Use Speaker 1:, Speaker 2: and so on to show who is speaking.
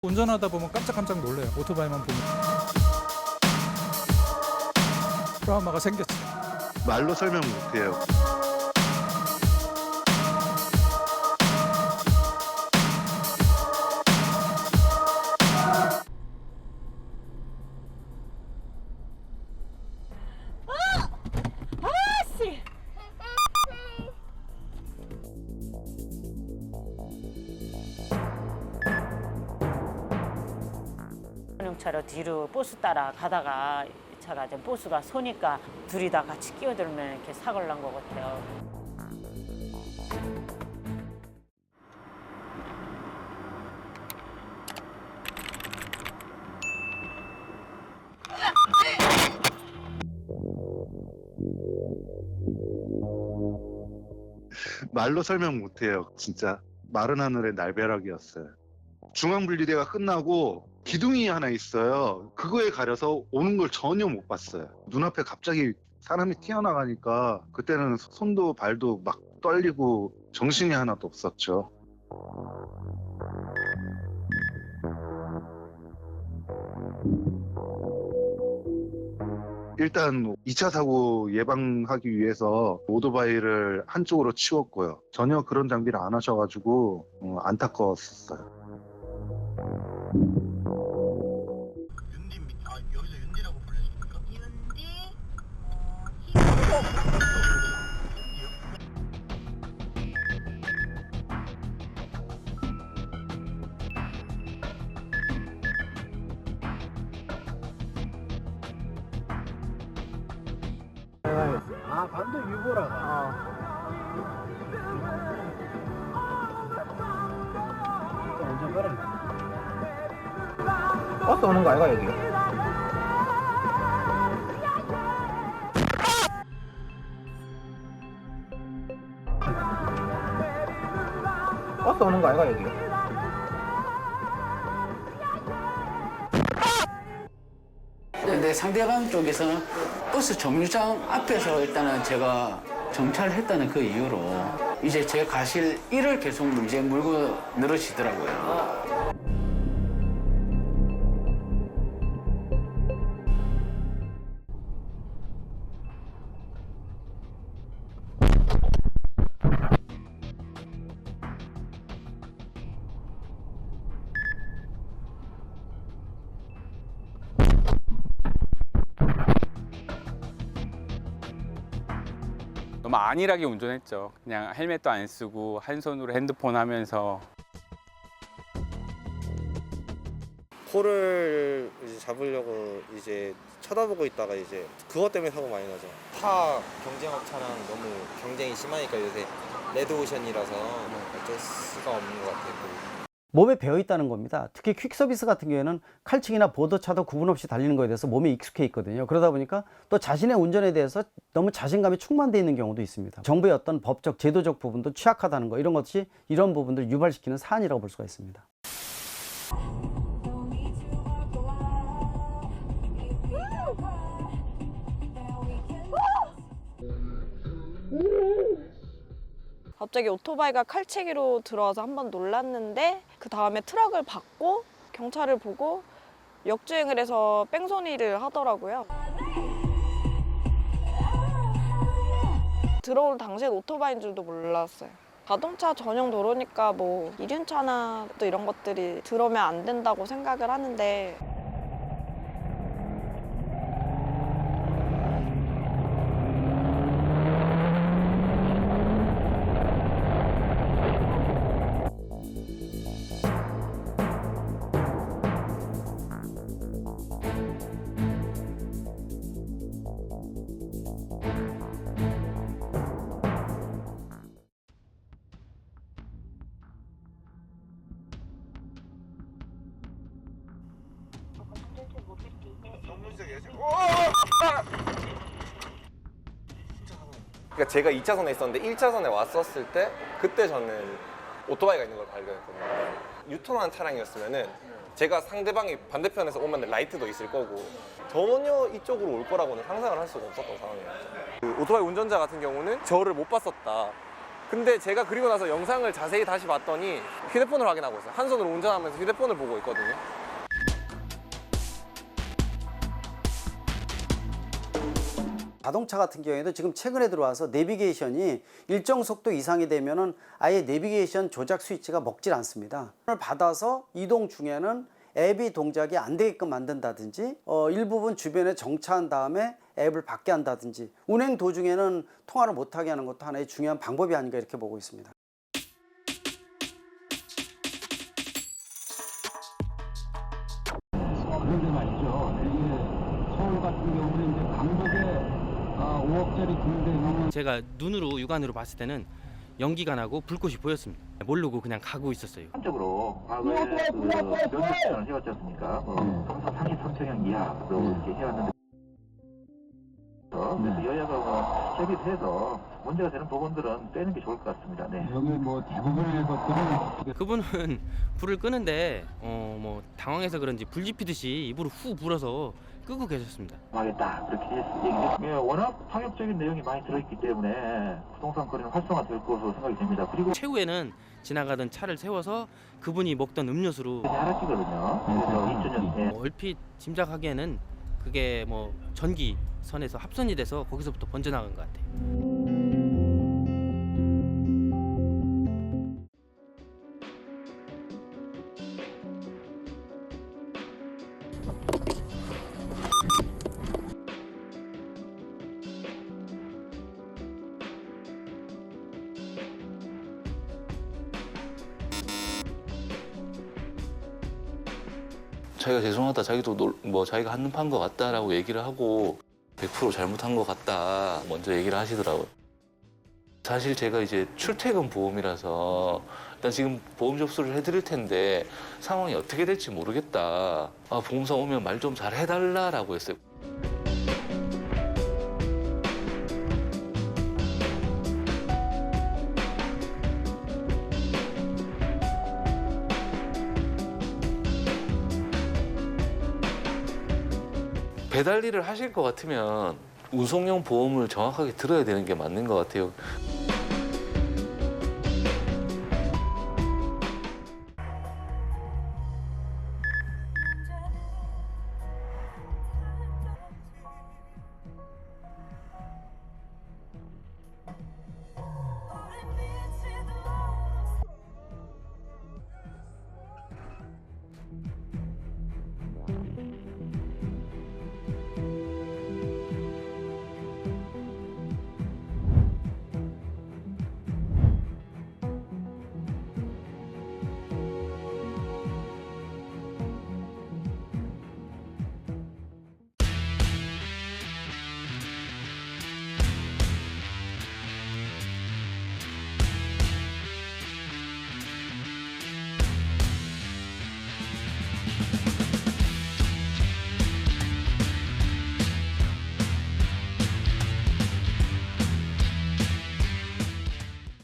Speaker 1: 운전하다 보면 깜짝깜짝 놀래요. 오토바이만 보면. 트라우마가 생겼지.
Speaker 2: 말로 설명 못해요.
Speaker 3: 아씨! 전용차로 뒤로 버스 따라 가다가 차가 이제 버스가 서니까 둘이 다 같이 끼어들면 이렇게 사고를 난 것 같아요.
Speaker 2: 말로 설명 못해요. 진짜 마른 하늘의 날벼락이었어요. 중앙분리대가 끝나고 기둥이 하나 있어요. 그거에 가려서 오는 걸 전혀 못 봤어요. 눈앞에 갑자기 사람이 튀어나가니까 그때는 손도 발도 막 떨리고 정신이 하나도 없었죠. 일단 2차 사고 예방하기 위해서 오토바이를 한쪽으로 치웠고요. 전혀 그런 장비를 안 하셔가지고 안타까웠어요.
Speaker 4: 여기서 윤디라고 불러줍니까? 반도 유보라가. 완전 가라.
Speaker 5: 버스 오는 거 아이가 여기? 버스 오는 거 아이가 여기?
Speaker 6: 근데 상대방 쪽에서는 버스 정류장 앞에서 일단은 제가 정차를 했다는 그 이유로 이제 제 가실 일을 계속 이제 물고 늘어지더라고요.
Speaker 7: 너무 안일하게 운전했죠. 그냥 헬멧도 안 쓰고 한 손으로 핸드폰 하면서.
Speaker 8: 코를 이제 잡으려고 이제 쳐다보고 있다가 이제 그것 때문에 사고 많이 나죠.
Speaker 9: 타 경쟁업차랑 너무 경쟁이 심하니까 요새 레드오션이라서 어쩔 수가 없는 것 같아요.
Speaker 10: 몸에 배어 있다는 겁니다. 특히 퀵서비스 같은 경우에는 칼치기나 보더차도 구분 없이 달리는 거에 대해서 몸에 익숙해 있거든요. 그러다 보니까 또 자신의 운전에 대해서 너무 자신감이 충만되어 있는 경우도 있습니다. 정부의 어떤 법적, 제도적 부분도 취약하다는 거, 이런 것이 이런 부분들을 유발시키는 사안이라고 볼 수가 있습니다.
Speaker 3: 갑자기 오토바이가 칼채기로 들어와서 한번 놀랐는데 그 다음에 트럭을 받고 경찰을 보고 역주행을 해서 뺑소니를 하더라고요. 들어올 당시엔 오토바이인 줄도 몰랐어요. 자동차 전용 도로니까 뭐 이륜차나 또 이런 것들이 들어오면 안 된다고 생각을 하는데
Speaker 9: 그러니까 제가 2차선에 있었는데 1차선에 왔었을 때 그때 저는 오토바이가 있는 걸 발견했거든요. 유턴하는 차량이었으면은 제가 상대방이 반대편에서 오면 라이트도 있을 거고 전혀 이쪽으로 올 거라고는 상상을 할 수가 없었던 상황이었죠. 그 오토바이 운전자 같은 경우는 저를 못 봤었다. 근데 제가 그리고 나서 영상을 자세히 다시 봤더니 휴대폰을 확인하고 있어요. 한 손으로 운전하면서 휴대폰을 보고 있거든요.
Speaker 10: 자동차 같은 경우에도 지금 최근에 들어와서 내비게이션이 일정 속도 이상이 되면은 아예 내비게이션 조작 스위치가 먹질 않습니다. 을 받아서 이동 중에는 앱이 동작이 안 되게끔 만든다든지 일부분 주변에 정차한 다음에 앱을 받게 한다든지 운행 도중에는 통화를 못하게 하는 것도 하나의 중요한 방법이 아닌가 이렇게 보고 있습니다.
Speaker 11: 그런데 말이죠. 이게 서울 같은 경우는 이제 강북에 5억짜리 주는데
Speaker 12: 제가 눈으로 육안으로 봤을 때는 연기가 나고 불꽃이 보였습니다. 모르고 그냥 가고 있었어요.
Speaker 11: 한적으로 과거에 면접을 해왔지 않습니까? 평소 33평형 이하로 이렇게 해왔는데 그래서 여야가 협의해서 문제가 되는 부분들은 빼는 게 좋을 것 같습니다. 네. 여기 뭐 대부분의 것들은
Speaker 12: 그분은 불을 끄는데 뭐 당황해서 그런지 불 지피듯이 입으로 후 불어서 끄고 계셨습니다.
Speaker 11: 하겠다 그렇게 얘기했습니다. 예, 워낙 파격적인 내용이 많이 들어있기 때문에 부동산 거래는 활성화될 것으로 생각이 됩니다. 그리고
Speaker 12: 최후에는 지나가던 차를 세워서 그분이 먹던 음료수로
Speaker 11: 하락기거든요. 그래서 2000년
Speaker 12: 얼핏 짐작하기에는 그게 뭐 전기선에서 합선이 돼서 거기서부터 번져나간 것 같아요.
Speaker 13: 자기가 죄송하다, 자기도 뭐 자기가 한눈판 것 같다라고 얘기를 하고 100% 잘못한 것 같다 먼저 얘기를 하시더라고요. 사실 제가 이제 출퇴근 보험이라서 일단 지금 보험 접수를 해드릴 텐데 상황이 어떻게 될지 모르겠다. 보험사 오면 말 좀 잘 해달라라고 했어요. 배달 일을 하실 것 같으면 운송용 보험을 정확하게 들어야 되는 게 맞는 것 같아요.